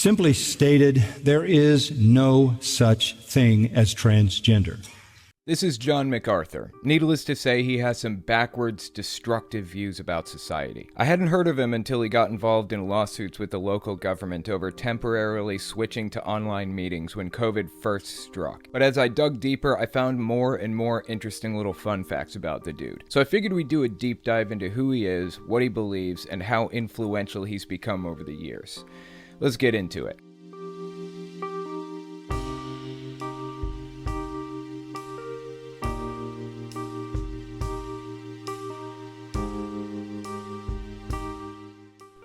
Simply stated, there is no such thing as transgender. This is John Macarthur. Needless to say, he has some backwards, destructive views about society. I hadn't heard of him until he got involved in lawsuits with the local government over temporarily switching to online meetings when COVID first struck. But as I dug deeper, I found more and more interesting little fun facts about the dude. So I figured we'd do a deep dive into who he is, what he believes, and how influential he's become over the years. Let's get into it.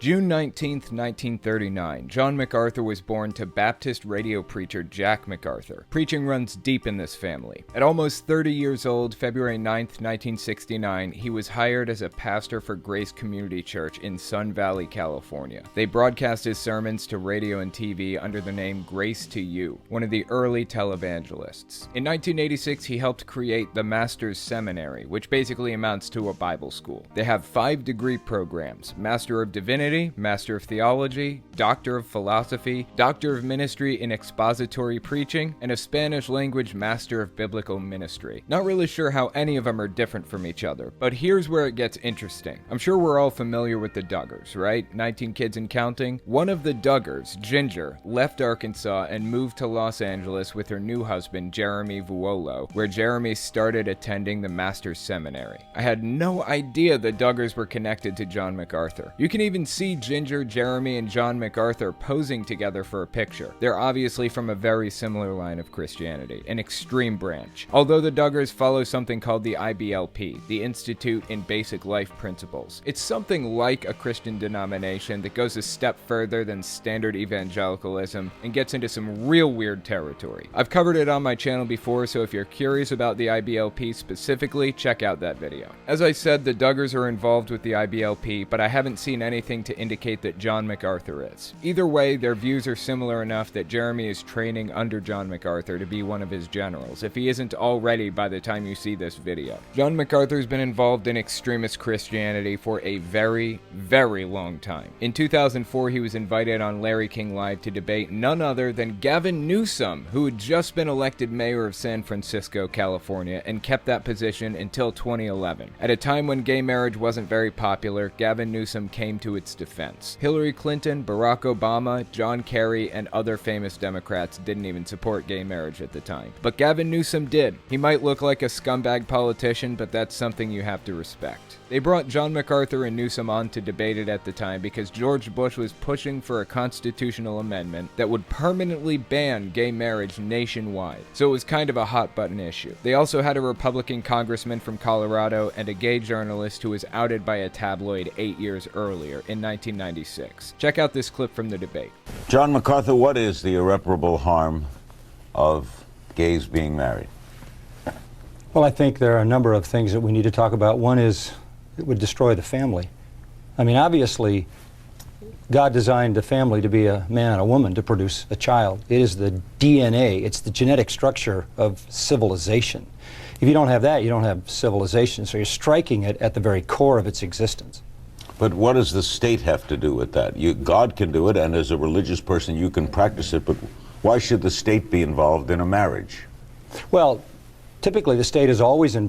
June 19th, 1939, John Macarthur was born to Baptist radio preacher Jack Macarthur. Preaching runs deep in this family. At almost 30 years old, February 9th, 1969, he was hired as a pastor for Grace Community Church in Sun Valley, California. They broadcast his sermons to radio and TV under the name Grace to You, one of the early televangelists. In 1986, he helped create the Master's Seminary, which basically amounts to a Bible school. They have 5 degree programs: Master of Divinity, Master of Theology, Doctor of Philosophy, Doctor of Ministry in Expository Preaching, and a Spanish language Master of Biblical Ministry. Not really sure how any of them are different from each other, but here's where it gets interesting. I'm sure we're all familiar with the Duggars, right? 19 kids and counting. One of the Duggars, Ginger, left Arkansas and moved to Los Angeles with her new husband, Jeremy Vuolo, where Jeremy started attending the Master's Seminary. I had no idea the Duggars were connected to John Macarthur. You can even see Ginger, Jeremy, and John Macarthur posing together for a picture. They're obviously from a very similar line of Christianity, an extreme branch. Although the Duggars follow something called the IBLP, the Institute in Basic Life Principles. It's something like a Christian denomination that goes a step further than standard evangelicalism and gets into some real weird territory. I've covered it on my channel before, so if you're curious about the IBLP specifically, check out that video. As I said, the Duggars are involved with the IBLP, but I haven't seen anything to indicate that John Macarthur is. Either way, their views are similar enough that Jeremy is training under John Macarthur to be one of his generals, if he isn't already by the time you see this video. John Macarthur's been involved in extremist Christianity for a very, very long time. In 2004, he was invited on Larry King Live to debate none other than Gavin Newsom, who had just been elected mayor of San Francisco, California, and kept that position until 2011. At a time when gay marriage wasn't very popular, Gavin Newsom came to its defense. Hillary Clinton, Barack Obama, John Kerry, and other famous Democrats didn't even support gay marriage at the time. But Gavin Newsom did. He might look like a scumbag politician, but that's something you have to respect. They brought John Macarthur and Newsom on to debate it at the time because George Bush was pushing for a constitutional amendment that would permanently ban gay marriage nationwide. So it was kind of a hot button issue. They also had a Republican congressman from Colorado and a gay journalist who was outed by a tabloid 8 years earlier in 1996. Check out this clip from the debate. John Macarthur, what is the irreparable harm of gays being married? Well, I think there are a number of things that we need to talk about. One is it would destroy the family. I mean, obviously, God designed the family to be a man and a woman to produce a child. It is the DNA, it's the genetic structure of civilization. If you don't have that, you don't have civilization, so you're striking it at the very core of its existence. But what does the state have to do with that? God can do it, and as a religious person you can practice it, but why should the state be involved in a marriage? Well, typically the state has always been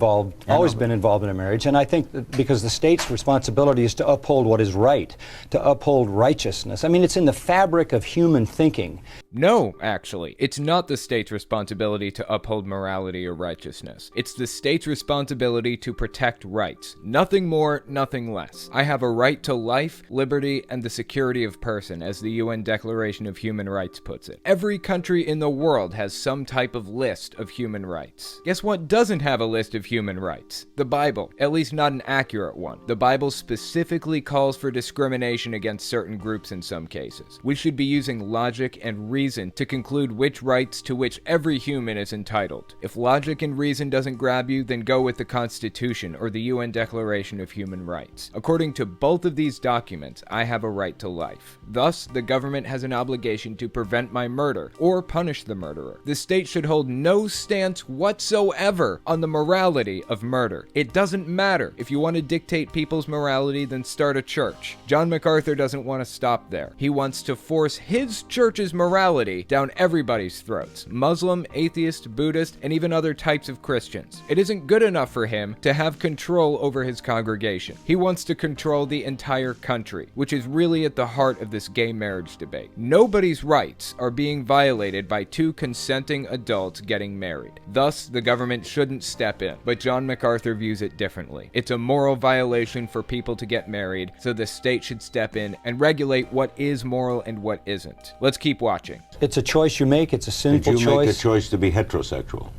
involved in a marriage, and I think that because the state's responsibility is to uphold what is right, to uphold righteousness. I mean, it's in the fabric of human thinking. No, actually, it's not the state's responsibility to uphold morality or righteousness. It's the state's responsibility to protect rights. Nothing more, nothing less. I have a right to life, liberty, and the security of person, as the UN Declaration of Human Rights puts it. Every country in the world has some type of list of human rights. Guess what doesn't have a list of human rights? The Bible, at least not an accurate one. The Bible specifically calls for discrimination against certain groups in some cases. We should be using logic and reason to conclude which rights to which every human is entitled. If logic and reason doesn't grab you, then go with the Constitution or the UN Declaration of Human Rights. According to both of these documents, I have a right to life. Thus, the government has an obligation to prevent my murder or punish the murderer. The state should hold no stance whatsoever whatsoever on the morality of murder. It doesn't matter. If you want to dictate people's morality, then start a church. John MacArthur doesn't want to stop there. He wants to force his church's morality down everybody's throats: Muslim, atheist, Buddhist, and even other types of Christians. It isn't good enough for him to have control over his congregation. He wants to control the entire country, which is really at the heart of this gay marriage debate. Nobody's rights are being violated by two consenting adults getting married. Thus, the government shouldn't step in. But John MacArthur views it differently. It's a moral violation for people to get married, so the state should step in and regulate what is moral and what isn't. Let's keep watching. It's a choice you make. It's a sinful choice. Did you make a choice to be heterosexual?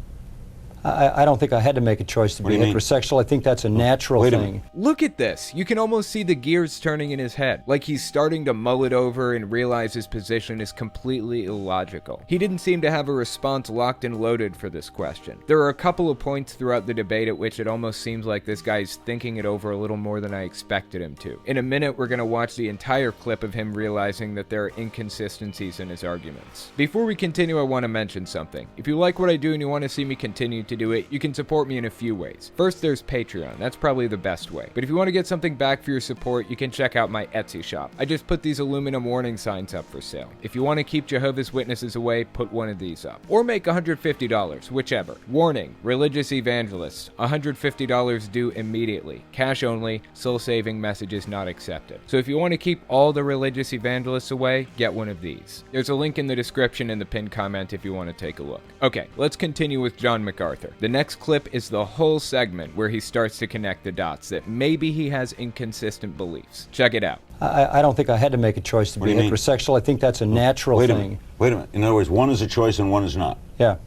I don't think I had to make a choice to be heterosexual. I think that's a natural thing. Look at this. You can almost see the gears turning in his head, like he's starting to mull it over and realize his position is completely illogical. He didn't seem to have a response locked and loaded for this question. There are a couple of points throughout the debate at which it almost seems like this guy's thinking it over a little more than I expected him to. In a minute, we're going to watch the entire clip of him realizing that there are inconsistencies in his arguments. Before we continue, I want to mention something. If you like what I do and you want to see me continue to do it, you can support me in a few ways. First, there's Patreon. That's probably the best way. But if you want to get something back for your support, you can check out my Etsy shop. I just put these aluminum warning signs up for sale. If you want to keep Jehovah's Witnesses away, put one of these up. Or make $150, whichever. Warning: religious evangelists, $150 due immediately. Cash only, soul-saving messages not accepted. So if you want to keep all the religious evangelists away, get one of these. There's a link in the description and the pinned comment if you want to take a look. Okay, let's continue with John MacArthur. The next clip is the whole segment where he starts to connect the dots that maybe he has inconsistent beliefs. Check it out. I don't think I had to make a choice to be heterosexual. I think that's a natural thing. Wait a minute. In other words, one is a choice and one is not. Yeah.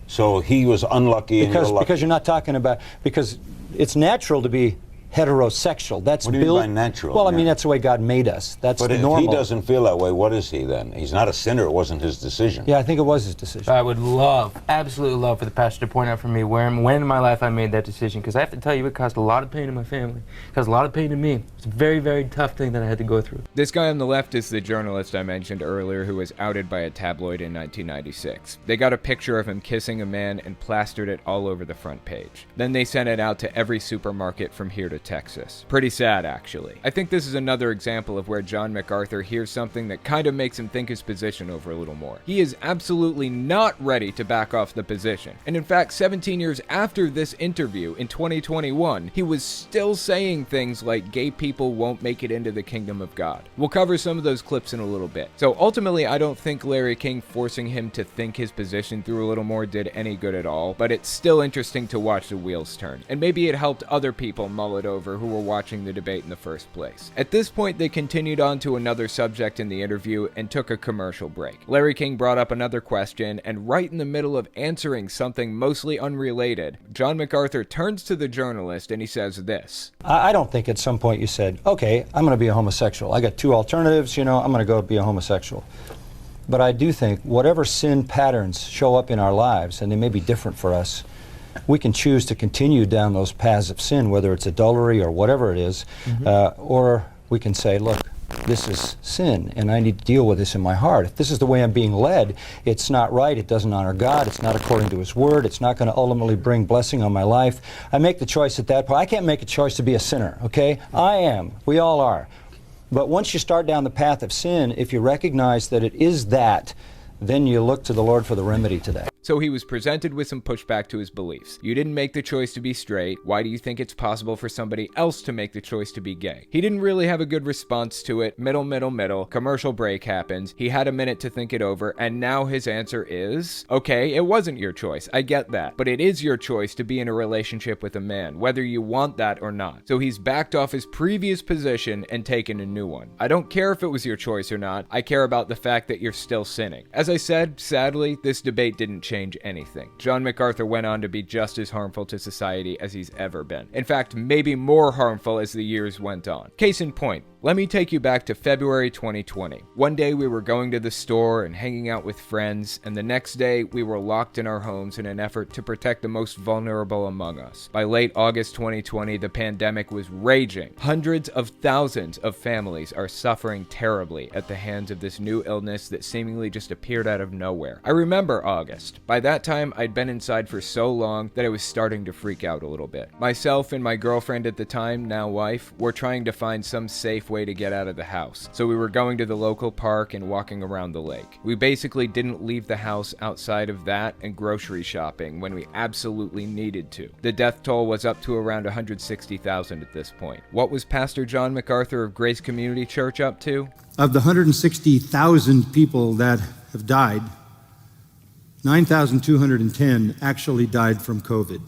So he was unlucky and you're lucky. Because you're not talking about, because it's natural to be heterosexual. That's what do you mean by natural? Well, I mean, that's the way God made us. That's but normal. But if he doesn't feel that way, what is he then? He's not a sinner. It wasn't his decision. Yeah, I think it was his decision. I would love, absolutely love for the pastor to point out for me when in my life I made that decision, because I have to tell you, it caused a lot of pain in my family. It caused a lot of pain to me. It's a very, very tough thing that I had to go through. This guy on the left is the journalist I mentioned earlier who was outed by a tabloid in 1996. They got a picture of him kissing a man and plastered it all over the front page. Then they sent it out to every supermarket from here to Texas. Pretty sad, actually. I think this is another example of where John MacArthur hears something that kind of makes him think his position over a little more. He is absolutely not ready to back off the position. And in fact, 17 years after this interview in 2021, he was still saying things like gay people won't make it into the kingdom of God. We'll cover some of those clips in a little bit. So ultimately, I don't think Larry King forcing him to think his position through a little more did any good at all, but it's still interesting to watch the wheels turn. And maybe it helped other people mull it over who were watching the debate in the first place. At this point, they continued on to another subject in the interview and took a commercial break. Larry King brought up another question, and right in the middle of answering something mostly unrelated, John MacArthur turns to the journalist and he says this. I don't think at some point you said, okay, I'm going to be a homosexual. I got two alternatives, I'm going to go be a homosexual. But I do think whatever sin patterns show up in our lives, and they may be different for us, we can choose to continue down those paths of sin, whether it's adultery or whatever it is, or we can say, look, this is sin, and I need to deal with this in my heart. If this is the way I'm being led, it's not right, it doesn't honor God, it's not according to His Word, it's not going to ultimately bring blessing on my life. I make the choice at that point. I can't make a choice to be a sinner, okay? I am. We all are. But once you start down the path of sin, if you recognize that it is that, then you look to the Lord for the remedy to that. So he was presented with some pushback to his beliefs. You didn't make the choice to be straight. Why do you think it's possible for somebody else to make the choice to be gay? He didn't really have a good response to it. Middle. Commercial break happens. He had a minute to think it over, and now his answer is, okay, it wasn't your choice. I get that. But it is your choice to be in a relationship with a man, whether you want that or not. So he's backed off his previous position and taken a new one. I don't care if it was your choice or not. I care about the fact that you're still sinning. As I said, sadly, this debate didn't change anything. John MacArthur went on to be just as harmful to society as he's ever been. In fact, maybe more harmful as the years went on. Case in point, Let me take you back to February 2020. One day we were going to the store and hanging out with friends, and the next day we were locked in our homes in an effort to protect the most vulnerable among us. By late August 2020, the pandemic was raging. Hundreds of thousands of families are suffering terribly at the hands of this new illness that seemingly just appeared out of nowhere. I remember August. By that time, I'd been inside for so long that I was starting to freak out a little bit. Myself and my girlfriend at the time, now wife, were trying to find some safe way to get out of the house. So we were going to the local park and walking around the lake. We basically didn't leave the house outside of that and grocery shopping when we absolutely needed to. The death toll was up to around 160,000 at this point. What was Pastor John MacArthur of Grace Community Church up to? Of the 160,000 people that have died, 9,210 actually died from COVID.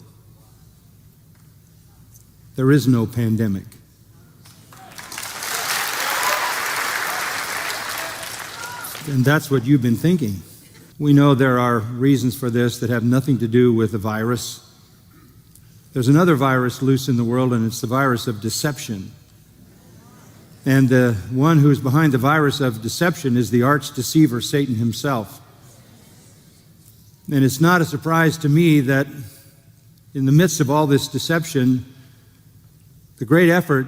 There is no pandemic. And that's what you've been thinking. We know there are reasons for this that have nothing to do with the virus. There's another virus loose in the world, and it's the virus of deception. And the one who is behind the virus of deception is the arch deceiver, Satan himself. And it's not a surprise to me that in the midst of all this deception, the great effort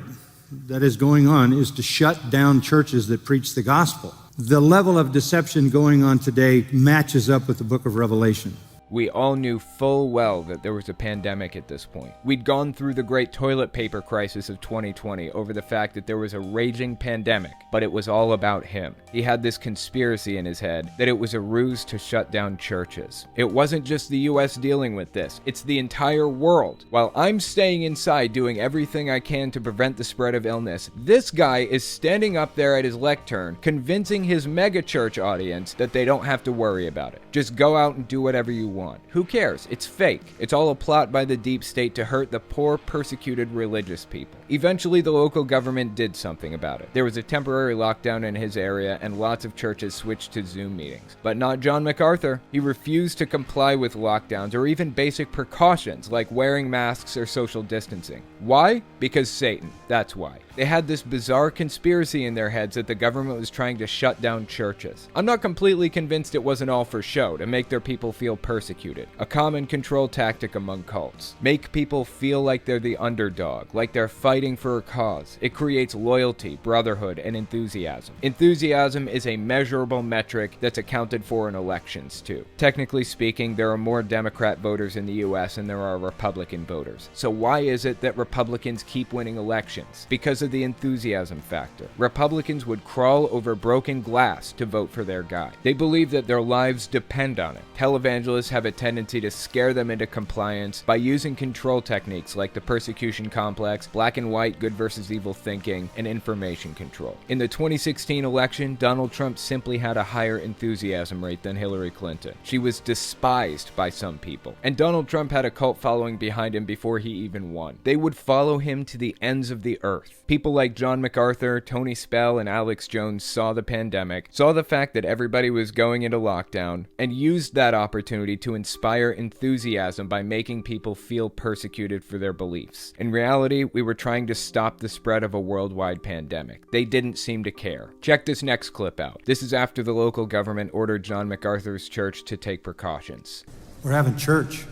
that is going on is to shut down churches that preach the gospel. The level of deception going on today matches up with the book of Revelation. We all knew full well that there was a pandemic at this point. We'd gone through the great toilet paper crisis of 2020 over the fact that there was a raging pandemic, but it was all about him. He had this conspiracy in his head that it was a ruse to shut down churches. It wasn't just the US dealing with this, it's the entire world. While I'm staying inside doing everything I can to prevent the spread of illness, this guy is standing up there at his lectern convincing his megachurch audience that they don't have to worry about it. Just go out and do whatever you want. Who cares? It's fake. It's all a plot by the deep state to hurt the poor, persecuted religious people. Eventually, the local government did something about it. There was a temporary lockdown in his area, and lots of churches switched to Zoom meetings. But not John MacArthur. He refused to comply with lockdowns or even basic precautions like wearing masks or social distancing. Why? Because Satan. That's why. They had this bizarre conspiracy in their heads that the government was trying to shut down churches. I'm not completely convinced it wasn't all for show, to make their people feel persecuted. A common control tactic among cults. Make people feel like they're the underdog, like they're fighting for a cause. It creates loyalty, brotherhood, and enthusiasm. Enthusiasm is a measurable metric that's accounted for in elections, too. Technically speaking, there are more Democrat voters in the US than there are Republican voters. So why is it that Republicans keep winning elections? Because of the enthusiasm factor. Republicans would crawl over broken glass to vote for their guy. They believe that their lives depend on it. Televangelists have a tendency to scare them into compliance by using control techniques like the persecution complex, black and white good versus evil thinking, and information control. In the 2016 election, Donald Trump simply had a higher enthusiasm rate than Hillary Clinton. She was despised by some people. And Donald Trump had a cult following behind him before he even won. They would follow him to the ends of the earth. People like John MacArthur, Tony Spell, and Alex Jones saw the pandemic, saw the fact that everybody was going into lockdown, and used that opportunity to inspire enthusiasm by making people feel persecuted for their beliefs. In reality, we were trying to stop the spread of a worldwide pandemic. They didn't seem to care. Check this next clip out. This is after the local government ordered John MacArthur's church to take precautions. We're having church.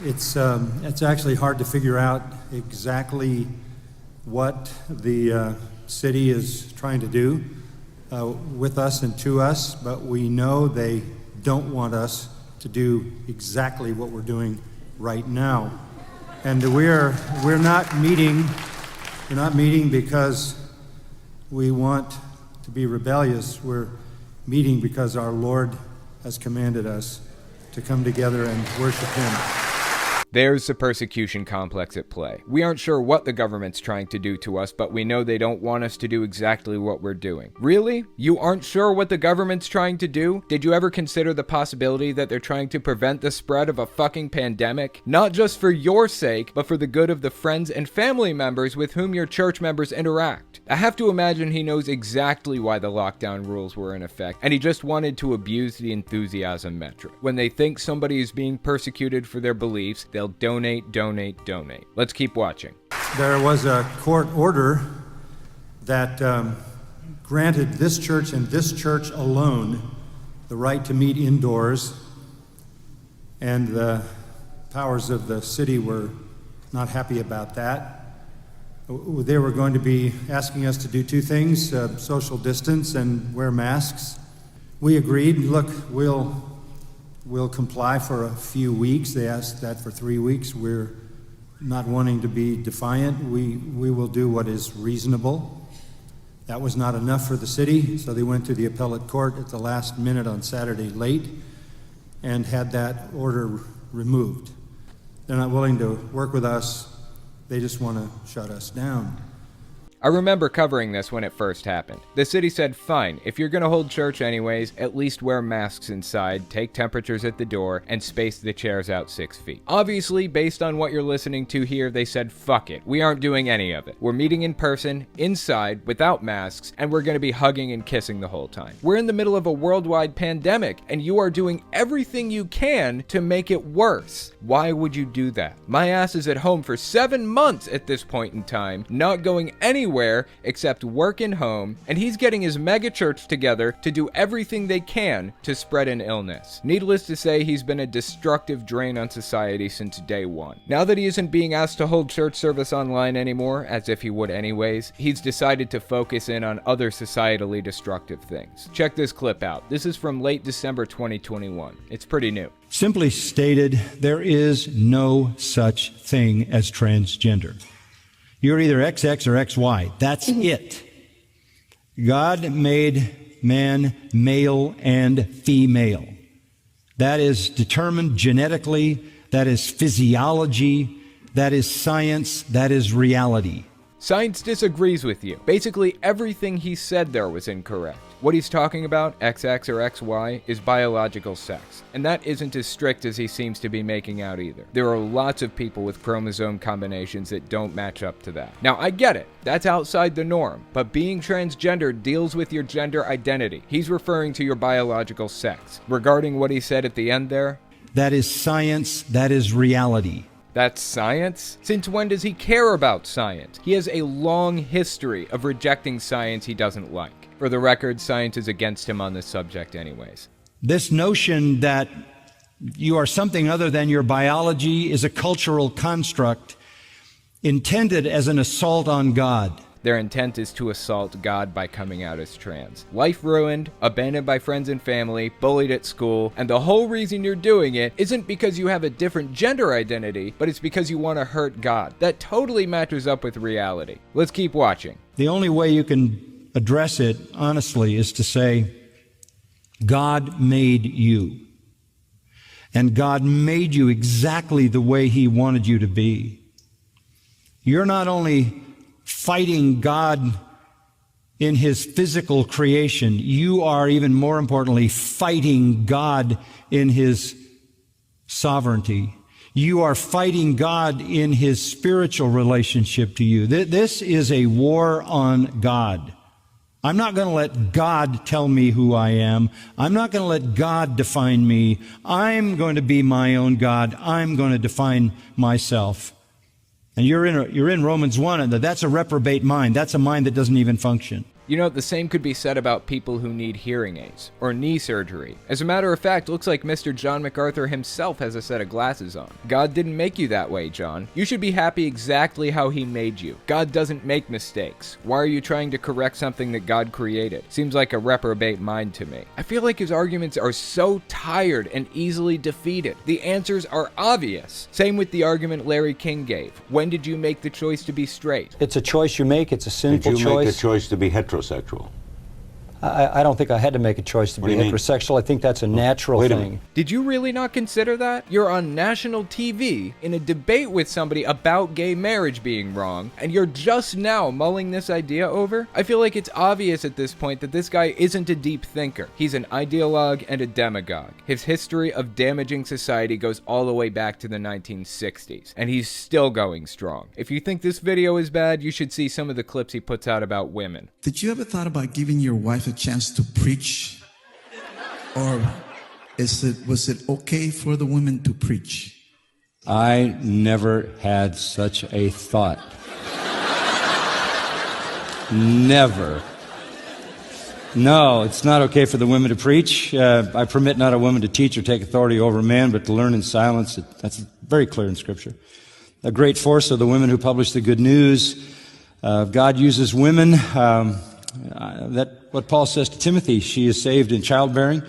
It's actually hard to figure out exactly what the city is trying to do with us and to us, but we know they don't want us to do exactly what we're doing right now. And we're not meeting because we want to be rebellious. We're meeting because our Lord has commanded us to come together and worship Him. There's the persecution complex at play. We aren't sure what the government's trying to do to us, but we know they don't want us to do exactly what we're doing. Really? You aren't sure what the government's trying to do? Did you ever consider the possibility that they're trying to prevent the spread of a fucking pandemic? Not just for your sake, but for the good of the friends and family members with whom your church members interact. I have to imagine he knows exactly why the lockdown rules were in effect, and he just wanted to abuse the enthusiasm metric. When they think somebody is being persecuted for their beliefs, they'll email donate, donate, donate. Let's keep watching. There was a court order that granted this church and this church alone the right to meet indoors, and the powers of the city were not happy about that. They were going to be asking us to do two things, social distance and wear masks. We agreed, look, we'll comply for a few weeks. They asked that for 3 weeks. We're not wanting to be defiant. We will do what is reasonable. That was not enough for the city, so they went to the appellate court at the last minute on Saturday late and had that order removed. They're not willing to work with us. They just want to shut us down. I remember covering this when it first happened. The city said, fine, if you're gonna hold church anyways, at least wear masks inside, take temperatures at the door, and space the chairs out 6 feet. Obviously, based on what you're listening to here, they said, fuck it, we aren't doing any of it. We're meeting in person, inside, without masks, and we're gonna be hugging and kissing the whole time. We're in the middle of a worldwide pandemic, and you are doing everything you can to make it worse. Why would you do that? My ass is at home for 7 months at this point in time, not going anywhere except work and home, and he's getting his mega church together to do everything they can to spread an illness. Needless to say, he's been a destructive drain on society since day one. Now that he isn't being asked to hold church service online anymore, as if he would anyways, he's decided to focus in on other societally destructive things. Check this clip out. This is from late December 2021. It's pretty new. Simply stated, there is no such thing as transgender. You're either XX or XY. That's it. God made man male and female. That is determined genetically. That is physiology. That is science. That is reality. Science disagrees with you. Basically, everything he said there was incorrect. What he's talking about, XX or XY, is biological sex. And that isn't as strict as he seems to be making out either. There are lots of people with chromosome combinations that don't match up to that. Now, I get it. That's outside the norm. But being transgender deals with your gender identity. He's referring to your biological sex. Regarding what he said at the end there, that is science. That is reality. That's science? Since when does he care about science? He has a long history of rejecting science he doesn't like. For the record, science is against him on this subject anyways. This notion that you are something other than your biology is a cultural construct intended as an assault on God. Their intent is to assault God by coming out as trans. Life ruined, abandoned by friends and family, bullied at school, and the whole reason you're doing it isn't because you have a different gender identity, but it's because you want to hurt God. That totally matches up with reality. Let's keep watching. The only way you can address it honestly is to say, God made you. And God made you exactly the way He wanted you to be. You're not only fighting God in His physical creation, you are, even more importantly, fighting God in His sovereignty. You are fighting God in His spiritual relationship to you. This is a war on God. I'm not going to let God tell me who I am. I'm not going to let God define me. I'm going to be my own God. I'm going to define myself. And you're in Romans 1, and that's a reprobate mind. That's a mind that doesn't even function. You know, the same could be said about people who need hearing aids or knee surgery. As a matter of fact, looks like Mr. John Macarthur himself has a set of glasses on. God didn't make you that way, John. You should be happy exactly how He made you. God doesn't make mistakes. Why are you trying to correct something that God created? Seems like a reprobate mind to me. I feel like his arguments are so tired and easily defeated. The answers are obvious. Same with the argument Larry King gave. When did you make the choice to be straight? It's a choice you make. It's a sinful choice. Did you make the choice to be heterosexual? I don't think I had to make a choice to be heterosexual. I think that's a natural thing. Did you really not consider that? You're on national TV in a debate with somebody about gay marriage being wrong, and you're just now mulling this idea over? I feel like it's obvious at this point that this guy isn't a deep thinker. He's an ideologue and a demagogue. His history of damaging society goes all the way back to the 1960s, and he's still going strong. If you think this video is bad, you should see some of the clips he puts out about women. Did you ever thought about giving your wife a chance to preach? Or was it okay for the women to preach? I never had such a thought. Never. No, it's not okay for the women to preach. I permit not a woman to teach or take authority over a man, but to learn in silence. That's very clear in Scripture. A great force are the women who publish the good news. God uses women. That what Paul says to Timothy. She is saved in childbearing,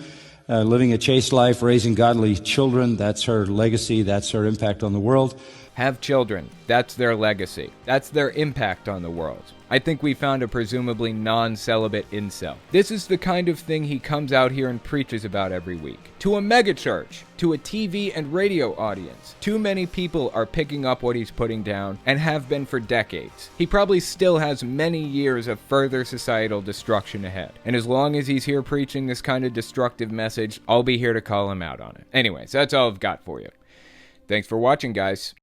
living a chaste life, raising godly children. That's her legacy. That's her impact on the world. Have children. That's their legacy. That's their impact on the world. I think we found a presumably non-celibate incel. This is the kind of thing he comes out here and preaches about every week. To a megachurch, to a TV and radio audience. Too many people are picking up what he's putting down, and have been for decades. He probably still has many years of further societal destruction ahead. And as long as he's here preaching this kind of destructive message, I'll be here to call him out on it. Anyways, that's all I've got for you. Thanks for watching, guys.